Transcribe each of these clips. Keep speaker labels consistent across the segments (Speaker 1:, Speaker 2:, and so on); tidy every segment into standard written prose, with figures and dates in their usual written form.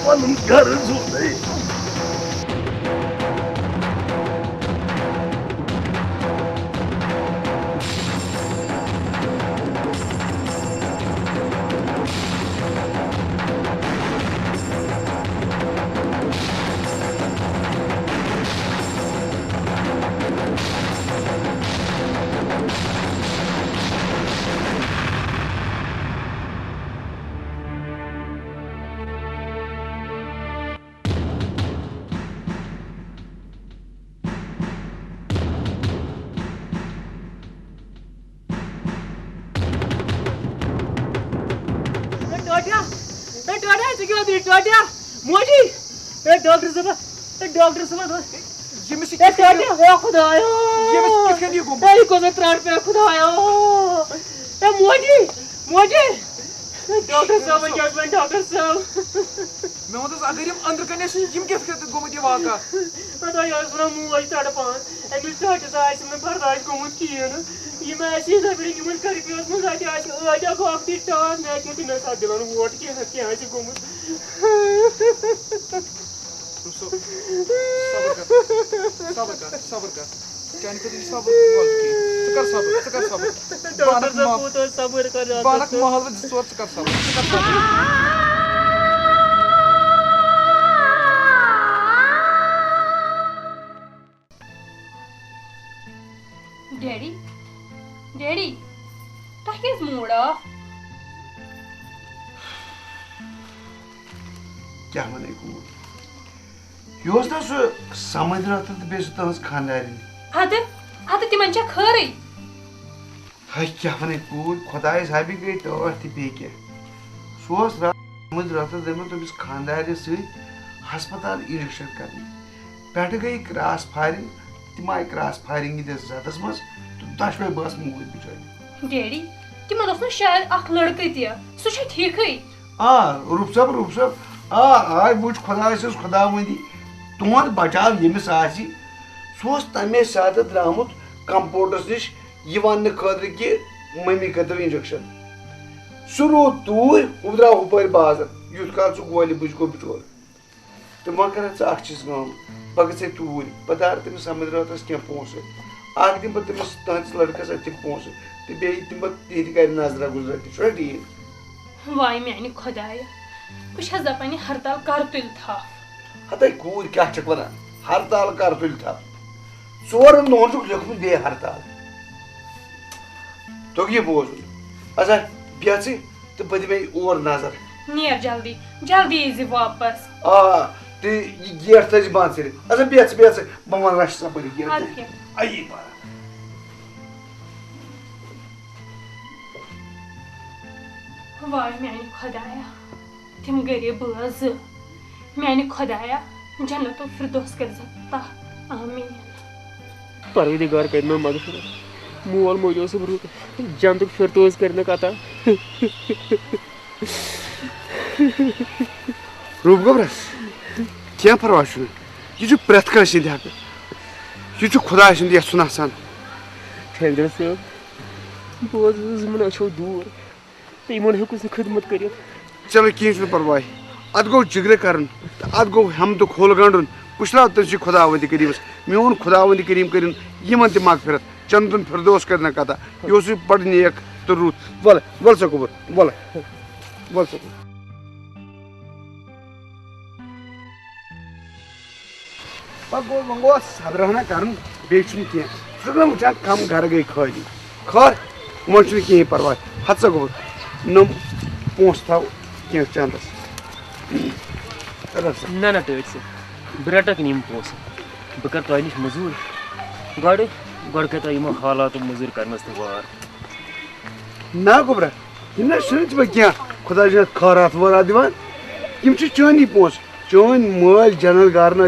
Speaker 1: पन घर सोडलंय.
Speaker 2: मोदी डॉक्टर साहब खुदाया त्राण पे खुदाया मोदी मोदी डॉक्टर साहब डॉक्टर साहब
Speaker 3: मैं वोत अगर यम अंदर कने यम कित गोमुत ये वाका
Speaker 2: पता है सुना मोज तड़पान अमिस टाटिस आस में बर्दाश्त गोमुत किन यम सीधा फिर यमन कर पियोस मज आजा गोक्ति टान मैं क्यों न साथ दिलान वोट के गोमुत
Speaker 3: सबर कर चान कर सबर बोल की कर सबर
Speaker 2: डॉक्टर साहब को तो सबर कर
Speaker 3: बालक महल सोच कर सबर
Speaker 4: डैडी डैडी तह किस मूड ऑफ
Speaker 1: क्या वने कूर योस ना सो समझ रहा था बे सो तहस खानदारी
Speaker 4: अद तिमन छ खरै
Speaker 1: हाय क्या वने कूर खुदाय साहब गई तो ती पे के सोस समझ रहा था दम तो बिस खानदारी से अस्पताल इंजेक्शन करनी पेट गई क्रॉस फायरिंग तिमाय क्रॉस फायरिंग दिस जातस मस तो दशवे बस मूव बिचारी
Speaker 4: डैडी तिमन ओस न शायद अख लड़के तिया सु छ ठीकै
Speaker 1: आ रूप सब आ बुझ खुदा से खुदा वंदी तुहद बचाव यमिस आसी सोस तमे साथ द्रामुत कंपाउंडर्स निश ये वन खतर कि मम्मी खतर इंजेक्शन सु रो तूर उद्रा ऊपर बाजर युत का सु गोली बुझ को बिचोर तो वन कर अख चीज गाम पग से तूर पता तमिस समझ रहा था क्या पोस आग दिन तमिस तहस लड़कस अति पोस तो बे तिम ये कर नजर गुजर छोड़ ठीक
Speaker 4: वाय मैंने खुदाया बह दपान हड़ताल कर तुल था
Speaker 1: हते कूर क्या वन हड़ताल कर तुल था 4 दोहन लिखमुत बे हड़ताल तो ये बोज अच्छा बेच तो बह दिमे और नजर
Speaker 4: नियर जल्दी जल्दी यी वापस
Speaker 1: आ तो ये गेट थज बंद कर अच्छा बेच बह वन रश सपरी गेट आई बारा
Speaker 4: वाय मैंने खुदाया तिम गरीब बज मैंने खुदाया जन्नत फिरदौस कर सकता आमीन
Speaker 2: परवदिगार कर मगफिरत मोल मोजो सब रुत जन्नत फिरदौस करने का था
Speaker 1: रूप गोबरस क्या परवाह यह प्रेथ कस हक यह खुदा सद यन आसान
Speaker 2: ठेकेदार साहब बह यमन अच्छो दूर तो यमन हेकुस खिदमत कर
Speaker 1: चलो कहें परवाह अत गो जिगर कर अत गो हमद खोल गंडन पुशराव तम खुदावंद करीमस मोन खुदावंद करीम कर मगफिरत चंदन फिरदौस करना कथा यह बड़ नेक तो रूत बोल बोल सकूबर बोल बोल सकूबर वो सदरहना कर वुचान कम घर गई खाली खर वो कहें परवाह हद सा गोबर नम पोस थव कह चंदस
Speaker 2: ना टट से बह रटक यम पोस बह कर तुह नश मजूर गड़ कर तुम हालात मजूर करनस तो वार
Speaker 1: ना गोबरा यम बह क्या खुदा खरात वरात दिवान यम चानी पोस चन मल जनरल गारन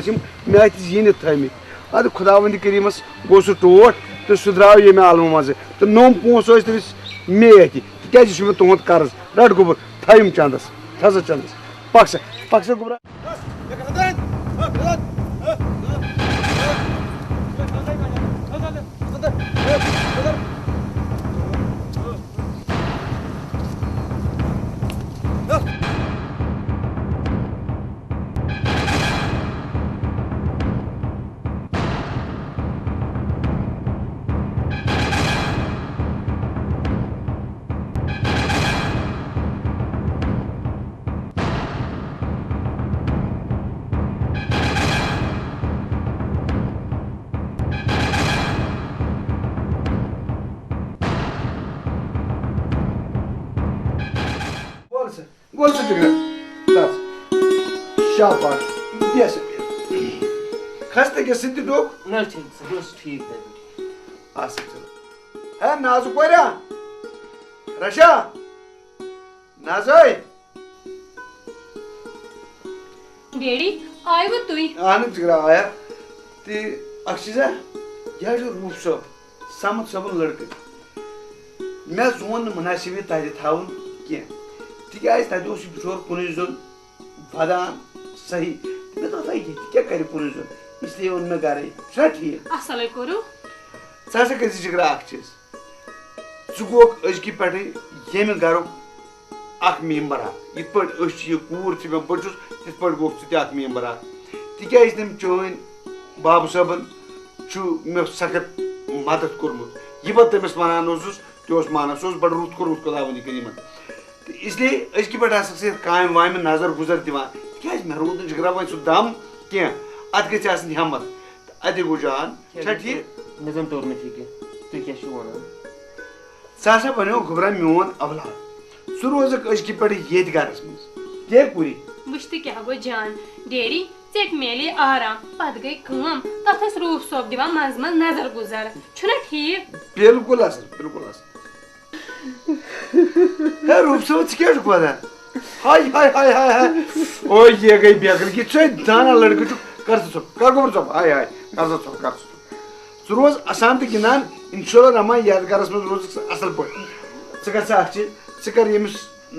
Speaker 1: मे जीन थमित अद खुदावंद करीमस गो सह टोट तो सह द्राव ये आलम मज तो नोम पोस तमिस मे अति क्या तुहद कर्ज रट गोबर थम चंदस थजा चंदस पक्सा गोबरा बोल से जिगरा बस शाबाश दिया से खस्ते के सिद्धि डोक
Speaker 2: ना ठीक से बस ठीक है
Speaker 1: आसे चलो है नाजु कोयरा रशा नाजोय
Speaker 4: डैडी आए वो तुई
Speaker 1: आनंद जिगरा आया ते अक्षिजा यह जो रूप सब समत सबन लड़के मैं जोन मुनासिबे ताजे थाउन के तिकाज ताजे उस बिचोर कुने जोन वदान सही मैं तो सही क्या करे कुने जोन इसलिए उनमें गारे सही है
Speaker 4: असल करू
Speaker 1: सासे कसी जिगरा अख चीज सुगोक अजकी पटे येमे गारो अख मेंबर इत पट अश ये कूर छ मैं बचुस इत पट गोक छ अख मेंबर तिकाज तम चोन बाबू साहबन छु मे सखत मदद कोरमुत ये बत तमिस वनान ओसुस त्यो माना सोस बड़ रूत कोरमुत खुदावंदी करीमन इसलिए अजकी पट से कायम वायम नजर गुजर दिवान तिकाज मे रूद जिगरा वन सु दम के अत गछ आसन हिम्मत अदि गुजान छ ठीक
Speaker 2: निजम तौर में ठीक है तू क्या छु वना
Speaker 1: सासा बनो घबरा मोन अवलाद सु रोजक अजकी पट येत गरस मस के पूरी
Speaker 4: वुश्त क्या गो जान डैडी चेट मेले आराम पत गई कम तथस रूप सोप दिवा मज मज नजर गुजर छुना ठीक
Speaker 1: बिल्कुल है रूप से क्या पता हाय हाय हाय हाय हाय ओ ये गई बेगल की छे दाना लड़के छु कर सो कर गोबर सो हाय हाय कर सो रोज अशांत गिनान इंशाल्लाह रमा यादगारस में रोज असल पट सकर साक्षी सकर यमिस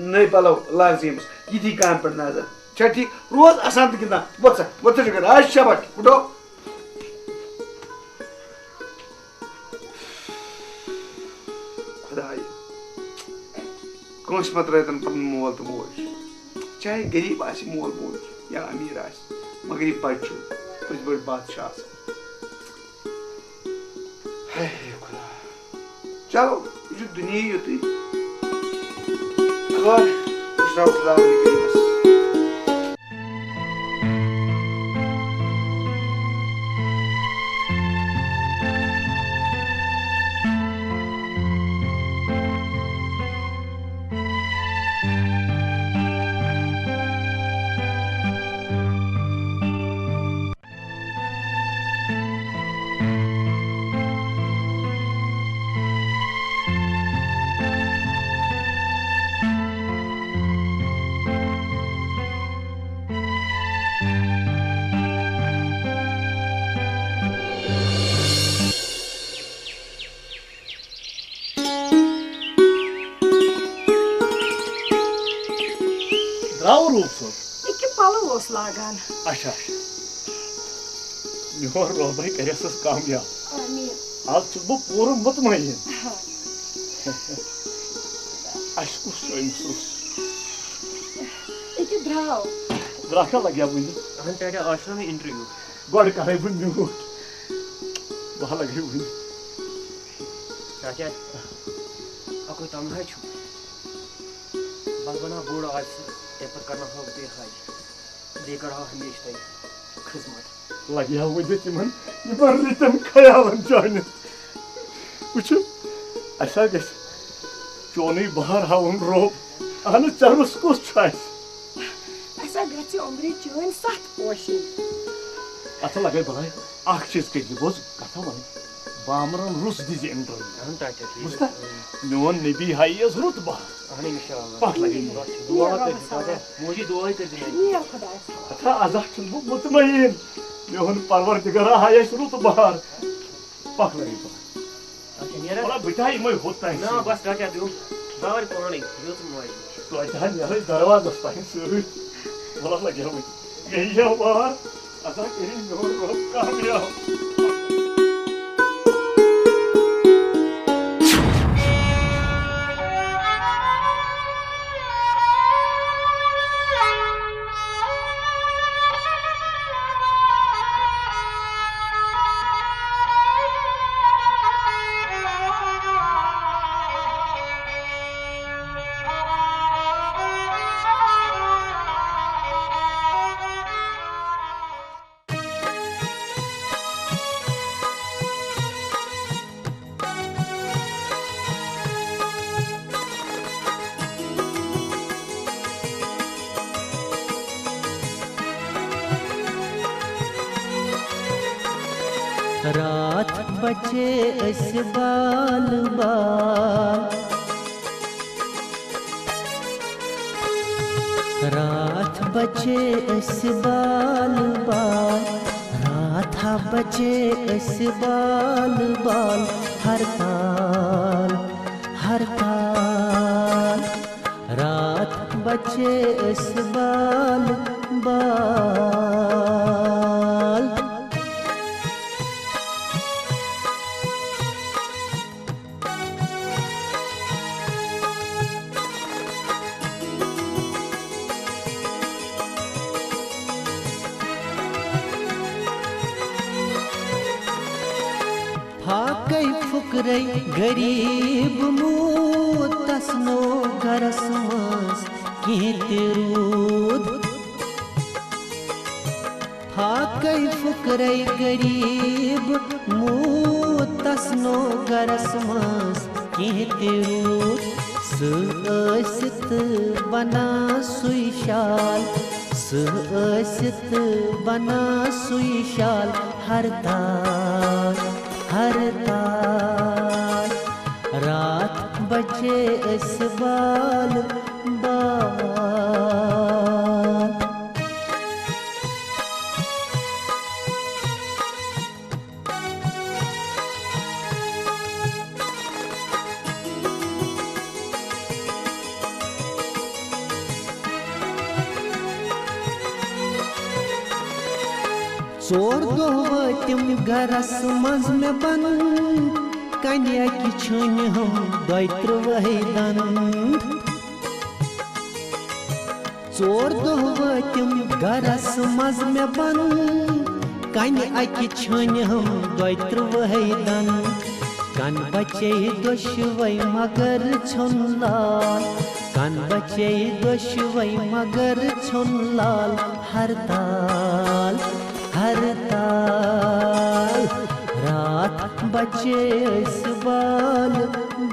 Speaker 1: नई पलव लाग यमिस यदि काम पर नजर छा ठीक रोज अशांत गिनान वत्स कर आज शाबाश उठो खुदाई कौन मत रहतन पन मोल तो मोज चाहे गरीब आसी मोल मोज या अमीर आसी मगर ये बच्चू कुछ बड़ बादशाह है खुदा चलो जो दुनिया होती खुदा खुदा
Speaker 5: लागान
Speaker 3: अच्छा मोर रोबाई करस कामयाब
Speaker 5: आमीन
Speaker 3: आज छु बह पूरा मुतमईन अस कुछ सोस
Speaker 5: इके द्राव
Speaker 3: द्राखा लग्या वन
Speaker 2: हम पे आश्रम में इंटरव्यू
Speaker 3: गोड करे बन म्यूट बह लगे वन
Speaker 2: चाचा अको तम है छु बलबना बोर्ड आज से पेपर करना हो बे हाई देकर रहा हमेशा तक खिदमत
Speaker 3: लग्या वन तिमन ये रिटन ख्यालन जान कुछ ऐसा गस चोनी बाहर हाउन रोब अन चरस कुछ छास
Speaker 5: ऐसा गछि उम्री चोन सात पोशी
Speaker 3: अच्छा लगे भाई आख चीज के बोझ कथा वन बामरन रुस दीजिए इंटरव्यू
Speaker 2: हम चाचा
Speaker 3: मुस्ता नोन नबी हाईस रुतबा
Speaker 2: आने इंशाल्लाह
Speaker 3: पाक लगे
Speaker 2: दुआ कर चाचा मुझे दुआ ही कर देना
Speaker 5: ये खुदा
Speaker 3: अच्छा आजा चल मुतमईन नोन परवरदिगार हाईस रुतबा पाक लगे
Speaker 2: अच्छा मेरा
Speaker 3: बड़ा बिठाई मैं होता है
Speaker 2: ना बस चाचा दो बावर कोने यो तुम भाई
Speaker 3: तो अच्छा यार दरवाजा स्टाइन से बड़ा लगे हुए यही है बाहर अच्छा कहीं नोन रोब कामयाब
Speaker 6: रात बचे अस बाल बाल रात बचे अस बाल बाल रात बचे अस बाल बाल हरताल हरताल रात बचे अस बाल बाल फाकै फुकरै गरीब मूद तस्नो गरस मस कहीं ते रूद फाकै फुकरै गरीब मूद तस्नो गरस मस कहीं ते रूद सत बना सुई शाल सत बना सुई शाल हरताल हरताल रात बचे अस बाल बाल चोर दो वतिम गरस मज में बन कन्या की छुन हम दोत्र वही दंड चोर दो वतिम गरस मज में बन कन्या की छुन हम दोत्र वही दंड कन बचे दुश्वई मगर छुन लाल कन बचे दुश्वई मगर छुन लाल हरताल हरताल रात बचे अस बाल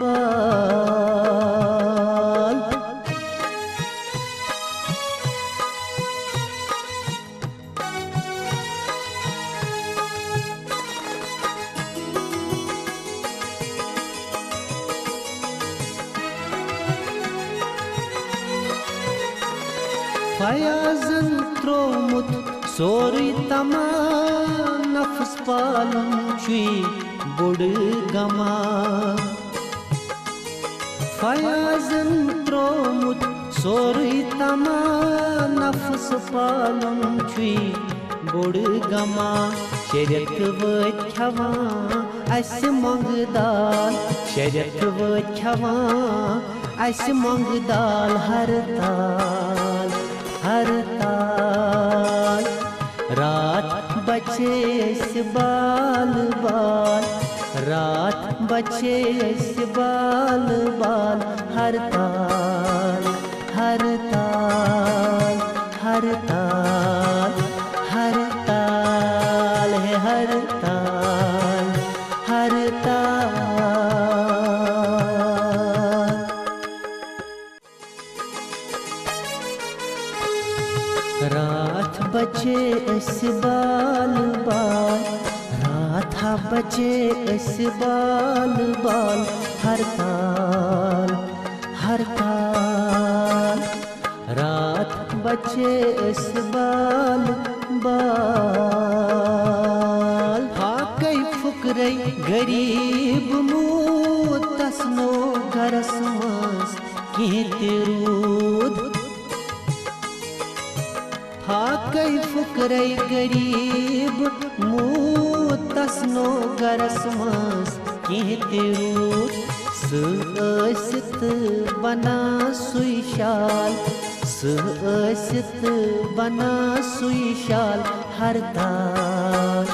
Speaker 6: बाल फयाजन त्रोमुत सोरी तमा नफ्स पालुम चुई बुड़ गमा फयाजन त्रोमुत सोरी तमा नफ्स पालुम चुई बुड़ गमा शरीयत वत खवा अस मंगदाल शरीयत वत खवा अस मंगदाल हरताल हरताल रात बचे अस बाल बाल रात बचे अस बाल बाल हरताल हरताल हरताल हरताल है हरताल हरताल रात बचे अस बाल बाल रात बचे अस बाल बाल हरताल हरताल रात बचे अस बाल बाल फाकै फुकरै गरीब मूद तस्नो गरस मस कहीं ते रूद फाकै फुकरै गरीब मूद तस्नो गरस मस कहीं ते रूद सत बना सुई शाल सत बना सुई शाल हरताल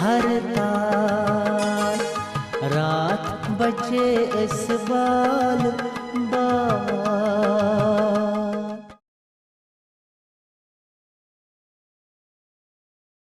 Speaker 6: हरताल रात बचे अस बाल